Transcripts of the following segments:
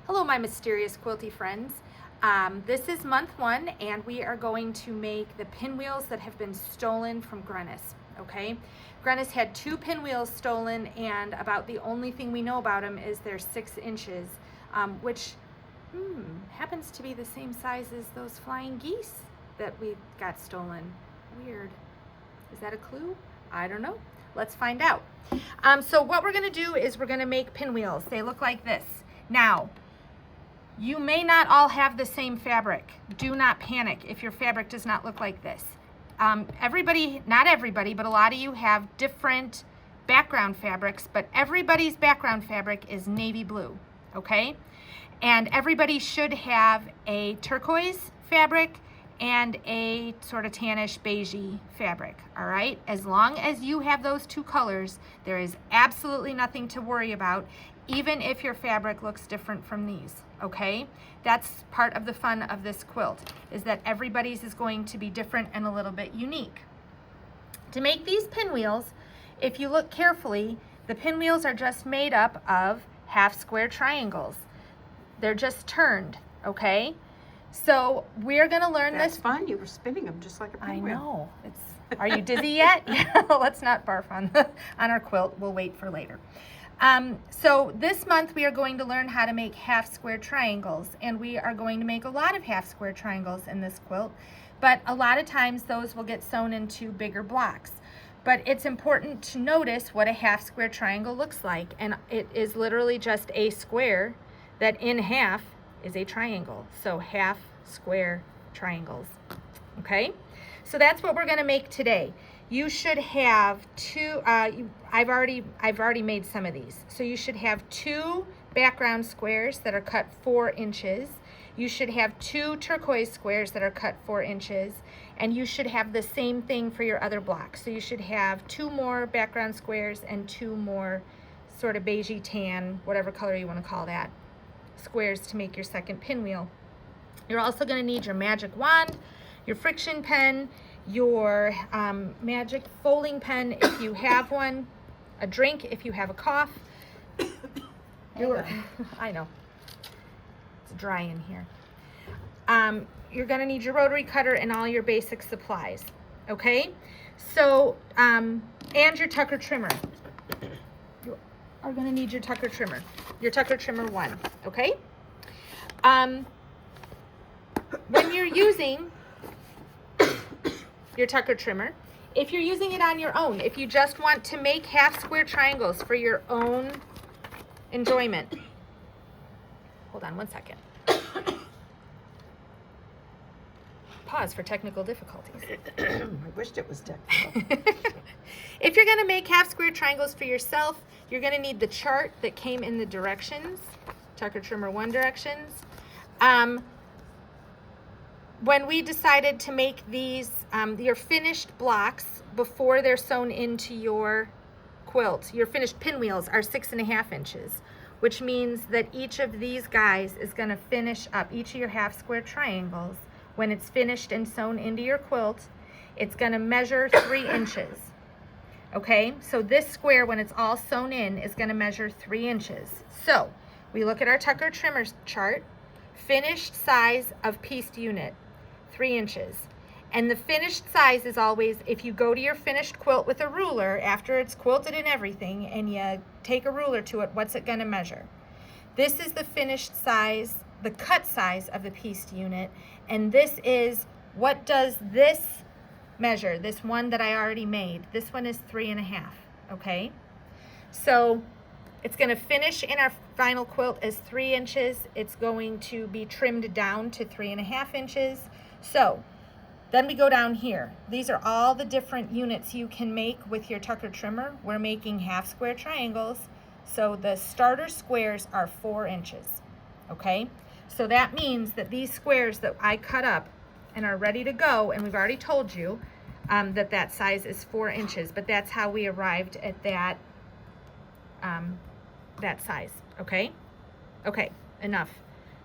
Hello, my mysterious quilty friends. This is month 1, and we are going to make the pinwheels that have been stolen from Grennis, okay? Grennis had 2 pinwheels stolen, and about the only thing we know about them is they're 6 inches, which happens to be the same size as those flying geese that we got stolen. Weird. Is that a clue? I don't know. Let's find out. So what we're going to do is we're going to make pinwheels. They look like this. Now, you may not all have the same fabric. Do not panic if your fabric does not look like this. Everybody, not everybody, but a lot of you have different background fabrics, but everybody's background fabric is navy blue, okay? And everybody should have a turquoise fabric and a sort of tannish beigey fabric, all right? As long as you have those 2 colors, there is absolutely nothing to worry about, even if your fabric looks different from these, okay? That's part of the fun of this quilt, is that everybody's is going to be different and a little bit unique. To make these pinwheels, if you look carefully, the pinwheels are just made up of half square triangles. They're just turned, okay? So we're gonna learn That's this. fun. You were spinning them just like a pinwheel. I know. Are you dizzy yet? Yeah, let's not barf on our quilt. We'll wait for later. So this month we are going to learn how to make half square triangles, and we are going to make a lot of half square triangles in this quilt, but a lot of times those will get sewn into bigger blocks. But it's important to notice what a half square triangle looks like, and it is literally just a square that in half is a triangle. So half square triangles, okay? So that's what we're gonna make today. You should have 2, I've already made some of these. So you should have 2 background squares that are cut 4 inches. You should have 2 turquoise squares that are cut 4 inches. And you should have the same thing for your other blocks. So you should have 2 more background squares and 2 more sort of beigey tan, whatever color you want to call that, squares to make your second pinwheel. You're also going to need your magic wand, your friction pen, your magic folding pen if you have one, a drink if you have a cough. I know, it's dry in here. You're going to need your rotary cutter and all your basic supplies, okay? So, and your tucker trimmer. You are going to need your tucker trimmer 1, okay? When you're using your tucker trimmer, if you're using it on your own, if you just want to make half square triangles for your own enjoyment. Hold on 1 second. Pause for technical difficulties. I wished it was technical. If you're going to make half square triangles for yourself, you're going to need the chart that came in the directions, tucker trimmer 1 directions. When we decided to make these, your finished blocks before they're sewn into your quilt, your finished pinwheels are 6.5 inches, which means that each of these guys is going to finish up, each of your half square triangles, when it's finished and sewn into your quilt, it's going to measure 3 inches. Okay, so this square, when it's all sewn in, is going to measure 3 inches. So we look at our tucker trimmer chart, finished size of pieced unit, 3 inches. And the finished size is always, if you go to your finished quilt with a ruler after it's quilted and everything, and you take a ruler to it, what's it going to measure? This is the finished size, the cut size of the pieced unit, and this is, what does this measure? This one that I already made, this one is 3.5, okay? So it's going to finish in our final quilt as 3 inches. It's going to be trimmed down to 3.5 inches. So then we go down here. These are all the different units you can make with your tucker trimmer. We're making half square triangles. So the starter squares are 4 inches, okay? So that means that these squares that I cut up and are ready to go, and we've already told you that that size is 4 inches, but that's how we arrived at that, that size, okay? Okay, enough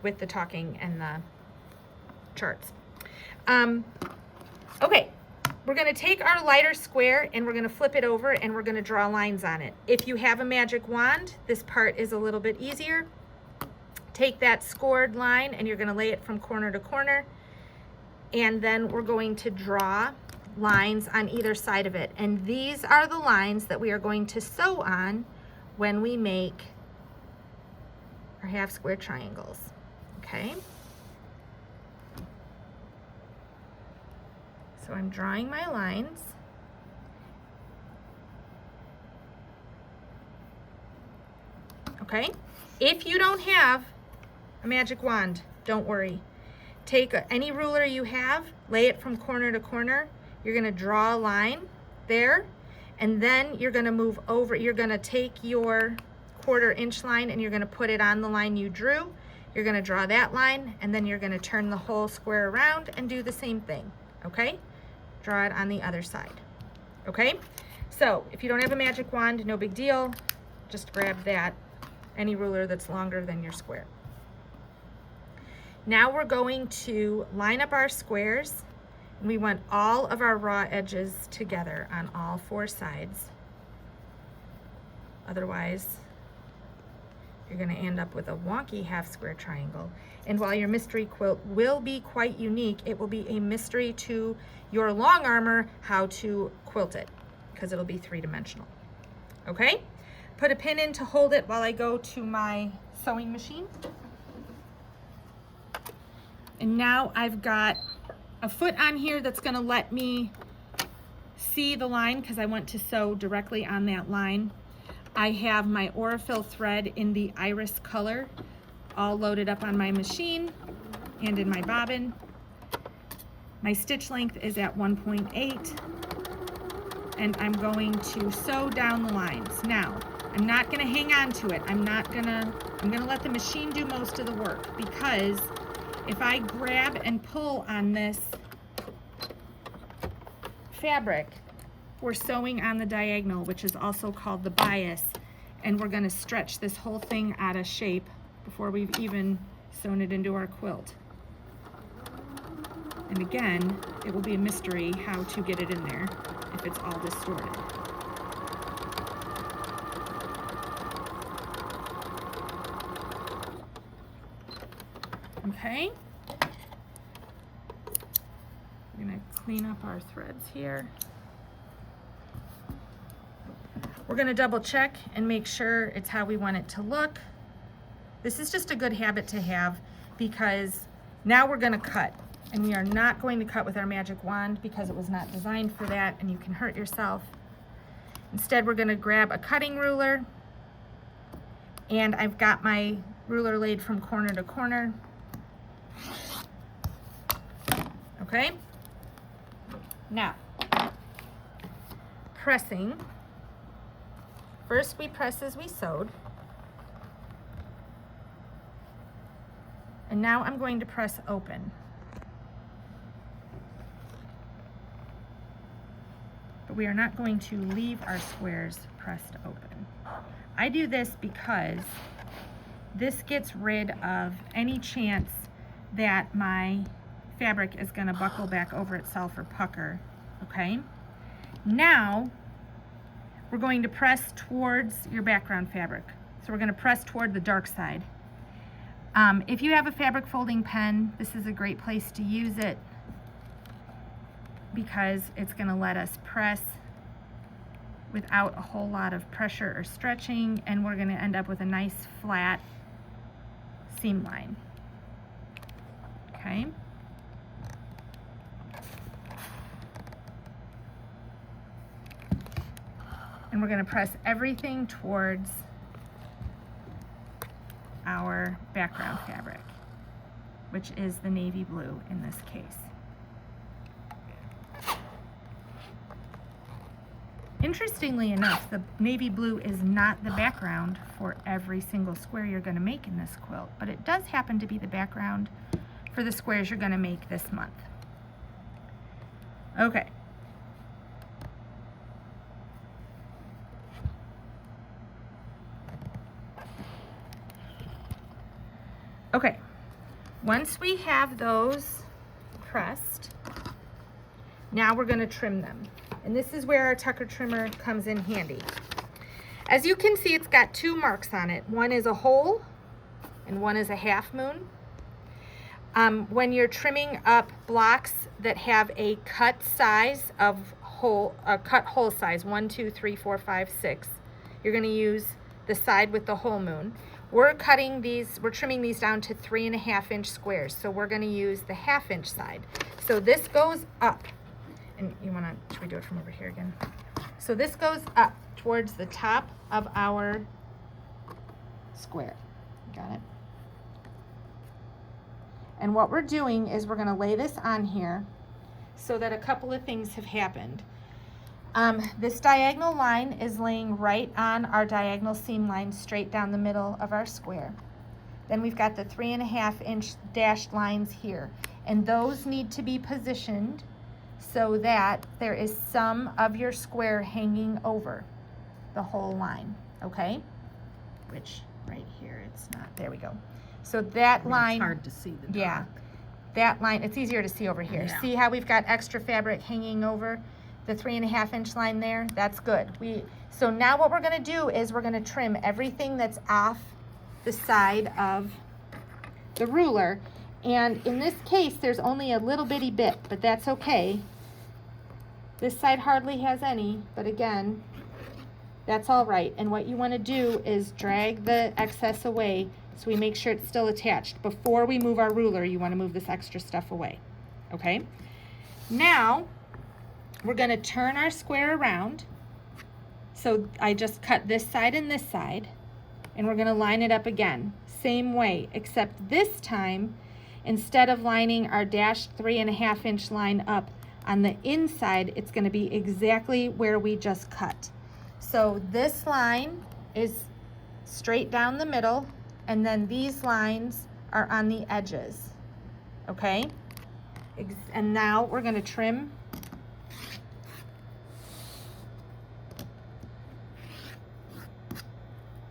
with the talking and the charts. Okay, we're going to take our lighter square and we're going to flip it over and we're going to draw lines on it. If you have a magic wand, this part is a little bit easier. take that scored line and you're going to lay it from corner to corner, and then we're going to draw lines on either side of it. And these are the lines that we are going to sew on when we make our half square triangles, okay? So I'm drawing my lines. Okay? If you don't have a magic wand, don't worry. Take any ruler you have, lay it from corner to corner. You're going to draw a line there, and then you're going to move over. You're going to take your 1/4 inch line and you're going to put it on the line you drew. You're going to draw that line, and then you're going to turn the whole square around and do the same thing, okay? Draw it on the other side, okay? So if you don't have a magic wand, no big deal. Just grab that, any ruler that's longer than your square. Now we're going to line up our squares, and we want all of our raw edges together on all 4 sides. Otherwise, you're going to end up with a wonky half square triangle. And while your mystery quilt will be quite unique, it will be a mystery to your long armor how to quilt it, because it'll be 3-dimensional. Okay? Put a pin in to hold it while I go to my sewing machine. And now I've got a foot on here that's going to let me see the line because I want to sew directly on that line. I have my Aurifil thread in the iris color all loaded up on my machine and in my bobbin. My stitch length is at 1.8, and I'm going to sew down the lines. Now, I'm not going to hang on to it. I'm going to let the machine do most of the work, because if I grab and pull on this fabric, we're sewing on the diagonal, which is also called the bias, and we're going to stretch this whole thing out of shape before we've even sewn it into our quilt. And again, it will be a mystery how to get it in there if it's all distorted. Okay. I'm going to clean up our threads here. We're going to double check and make sure it's how we want it to look. This is just a good habit to have, because now we're going to cut, and we are not going to cut with our magic wand because it was not designed for that and you can hurt yourself. Instead, we're going to grab a cutting ruler, and I've got my ruler laid from corner to corner. Okay? Now, pressing. First we press as we sewed. And now I'm going to press open. But we are not going to leave our squares pressed open. I do this because this gets rid of any chance that my fabric is going to buckle back over itself or pucker, okay? Now, we're going to press towards your background fabric. So we're going to press toward the dark side. If you have a fabric folding pen, this is a great place to use it, because it's going to let us press without a whole lot of pressure or stretching, and we're going to end up with a nice flat seam line. Okay? And we're going to press everything towards our background fabric, which is the navy blue in this case. Interestingly enough, the navy blue is not the background for every single square you're going to make in this quilt, but it does happen to be the background for the squares you're going to make this month. Okay. Okay, once we have those pressed, now we're going to trim them. And this is where our Tucker trimmer comes in handy. As you can see, it's got 2 marks on it. One is a hole, and one is a half moon. When you're trimming up blocks that have a cut size of cut hole size, 1, 2, 3, 4, 5, 6, you're going to use the side with the whole moon. We're trimming these down to 3.5 inch squares, so we're going to use the 1/2 inch side. So this goes up, and should we do it from over here again? So this goes up towards the top of our square. Got it? And what we're doing is we're going to lay this on here so that a couple of things have happened. This diagonal line is laying right on our diagonal seam line straight down the middle of our square. Then we've got the 3.5 inch dashed lines here, and those need to be positioned so that there is some of your square hanging over the whole line, okay? Which right here, it's not, there we go. So that line, it's hard to see the dark. Yeah, that line, it's easier to see over here. Yeah. See how we've got extra fabric hanging over the 3.5 inch line there? That's good. So now what we're gonna do is we're gonna trim everything that's off the side of the ruler. And in this case, there's only a little bitty bit, but that's okay. This side hardly has any, but again, that's all right. And what you wanna do is drag the excess away so we make sure it's still attached. Before we move our ruler, you wanna move this extra stuff away, okay? Now, we're gonna turn our square around. So I just cut this side and this side, and we're gonna line it up again. Same way, except this time, instead of lining our dashed 3.5 inch line up on the inside, it's gonna be exactly where we just cut. So this line is straight down the middle, and then these lines are on the edges, okay? And now we're gonna trim.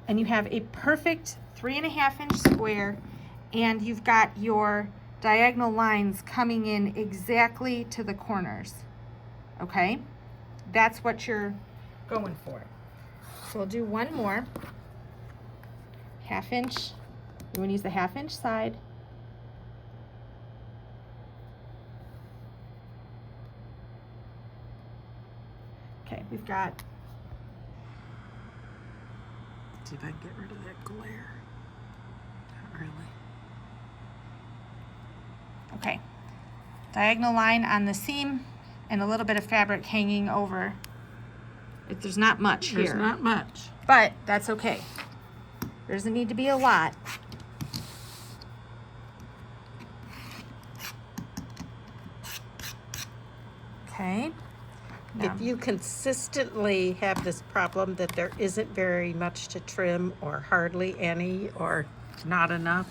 And you have a perfect 3.5 inch square, and you've got your diagonal lines coming in exactly to the corners, okay? That's what you're going for. So we'll do one more. 1/2 inch, you wanna use the 1/2 inch side. Okay, we've got, See if I can get rid of that glare. Not really. okay, diagonal line on the seam and a little bit of fabric hanging over. There's not much here. There's not much. But that's okay. There doesn't need to be a lot. Okay. If you consistently have this problem that there isn't very much to trim or hardly any or not enough,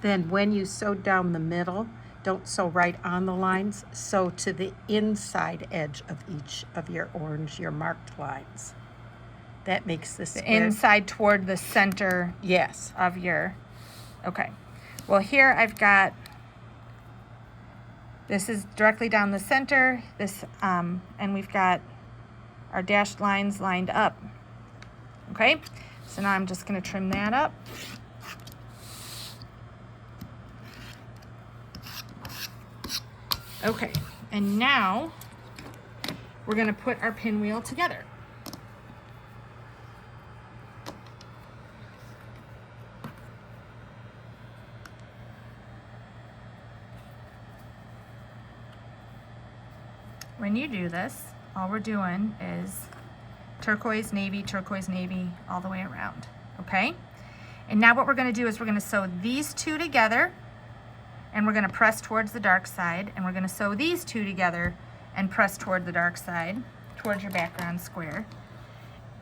then when you sew down the middle, don't sew right on the lines, sew to the inside edge of each of your marked lines. That makes this The inside toward the center Yes. of your, okay. Well, here I've got, this is directly down the center, and we've got our dashed lines lined up. Okay, so now I'm just gonna trim that up. Okay, and now we're gonna put our pinwheel together. When you do this, all we're doing is turquoise, navy, all the way around, okay? And now what we're gonna do is we're gonna sew these two together, and we're gonna press towards the dark side, and we're gonna sew these two together and press toward the dark side, towards your background square.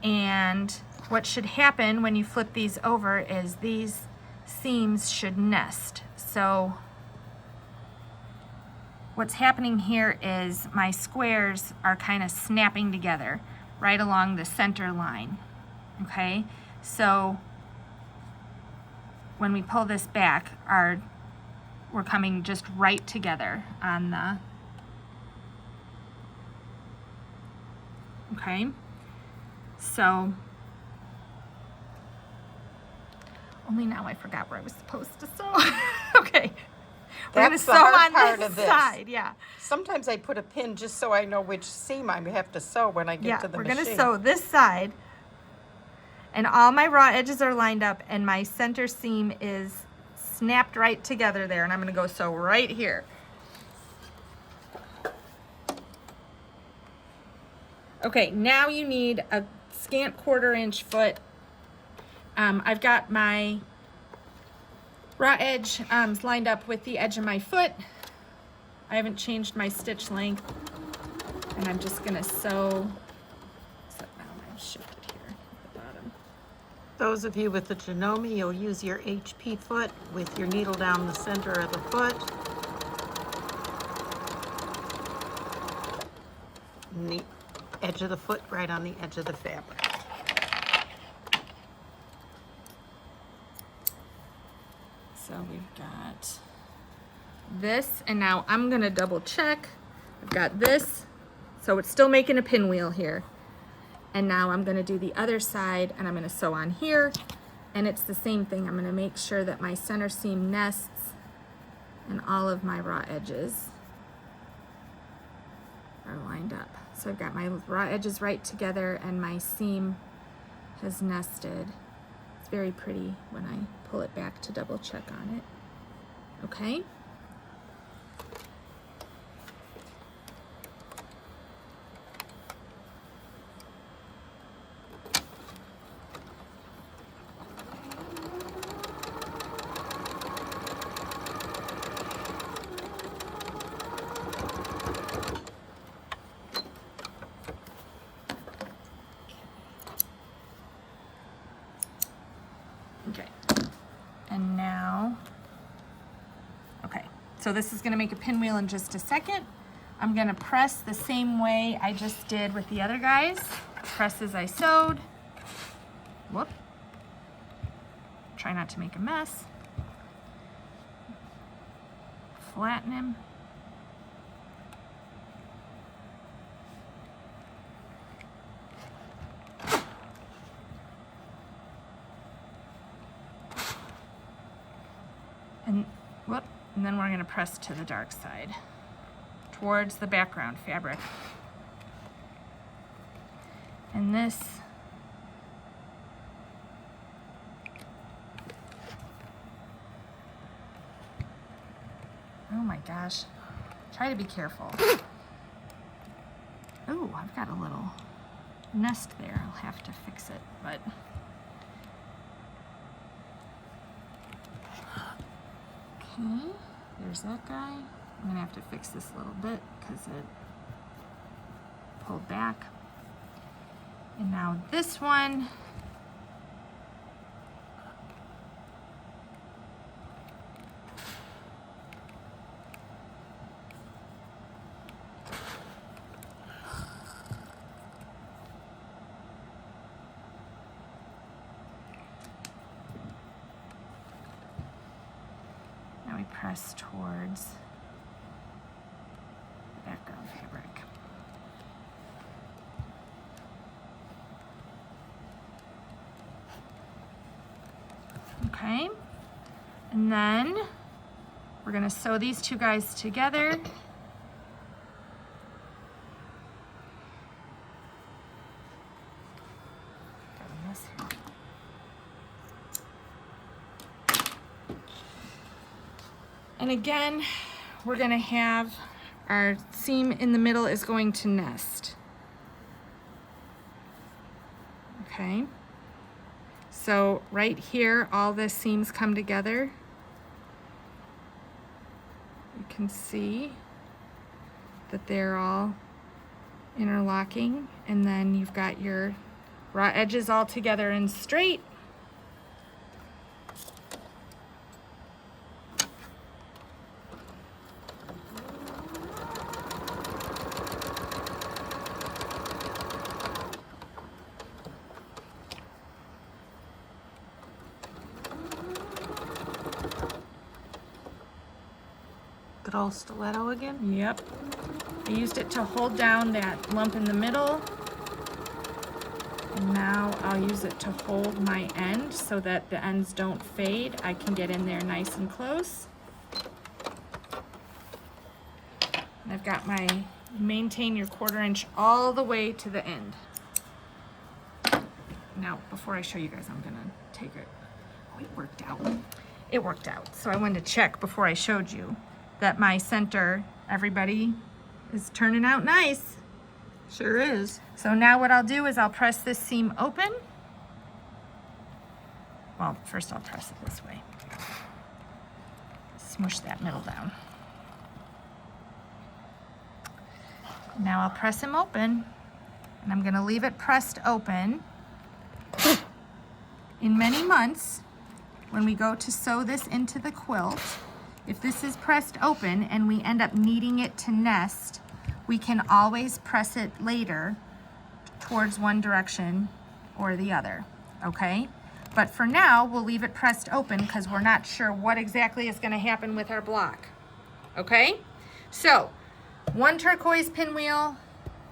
And what should happen when you flip these over is these seams should nest. So what's happening here is my squares are kind of snapping together right along the center line, okay? So when we pull this back, we're coming just right together on the, okay? So Only now I forgot where I was supposed to sew. Okay. We're gonna That's sew the hard on part this of this. side, yeah. Sometimes I put a pin just so I know which seam I have to sew when I get Yeah, to the we're machine. gonna sew this side, and all my raw edges are lined up, and my center seam is snapped right together there, and I'm gonna go sew right here. Okay, now you need a scant 1/4 inch foot. I've got my raw edge lined up with the edge of my foot. I haven't changed my stitch length, and I'm just gonna sew. Except now I've shifted here at the bottom. Those of you with the Janome, you'll use your HP foot with your needle down the center of the foot. And the edge of the foot right on the edge of the fabric. So we've got this, and now I'm gonna double check. I've got this, so it's still making a pinwheel here. And now I'm gonna do the other side, and I'm gonna sew on here, and it's the same thing. I'm gonna make sure that my center seam nests and all of my raw edges are lined up. So I've got my raw edges right together, and my seam has nested. It's very pretty when I pull it back to double check on it. Okay. Okay, and now, okay, so this is gonna make a pinwheel in just a second. I'm gonna press the same way I just did with the other guys. Press as I sewed. Whoop. Try not to make a mess. Flatten him. And whoop, and then we're gonna press to the dark side towards the background fabric. And this, oh my gosh, try to be careful. Oh, I've got a little nest there. I'll have to fix it, but. Okay, there's that guy. I'm gonna have to fix this a little bit because it pulled back. And now this one. Now we press towards the background fabric. Okay, and then we're gonna sew these two guys together. Got a mess here. And again, we're gonna have our seam in the middle is going to nest. Okay. So right here, all the seams come together. You can see that they're all interlocking, and then you've got your raw edges all together and straight. Good old stiletto again. Yep. I used it to hold down that lump in the middle. And now I'll use it to hold my end so that the ends don't fade. I can get in there nice and close. And I've got my maintain your 1/4 inch all the way to the end. Now, before I show you guys, I'm gonna take it. Oh, it worked out. It worked out. So I wanted to check before I showed you that my center, everybody, is turning out nice. Sure is. So now what I'll do is I'll press this seam open. Well, first I'll press it this way. Smush that middle down. Now I'll press him open, and I'm gonna leave it pressed open. In many months, when we go to sew this into the quilt, if this is pressed open and we end up needing it to nest, we can always press it later towards one direction or the other, okay? But for now, we'll leave it pressed open because we're not sure what exactly is gonna happen with our block, okay? So, 1 turquoise pinwheel,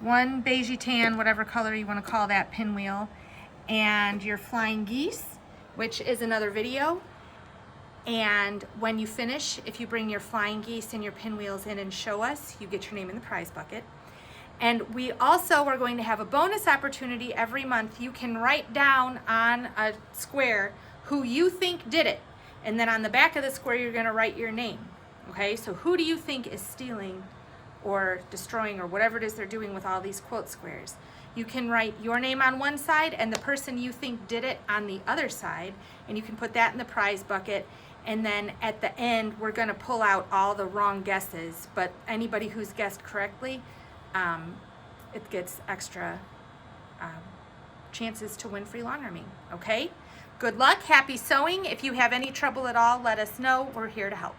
1 beigey tan, whatever color you wanna call that pinwheel, and your flying geese, which is another video. And when you finish, if you bring your flying geese and your pinwheels in and show us, you get your name in the prize bucket. And we also are going to have a bonus opportunity every month. You can write down on a square who you think did it. And then on the back of the square, you're gonna write your name. Okay, so who do you think is stealing or destroying or whatever it is they're doing with all these quilt squares? You can write your name on one side and the person you think did it on the other side, and you can put that in the prize bucket. And then at the end, we're gonna pull out all the wrong guesses, but anybody who's guessed correctly, it gets extra chances to win free lawn arming, okay? Good luck, happy sewing. If you have any trouble at all, let us know. We're here to help.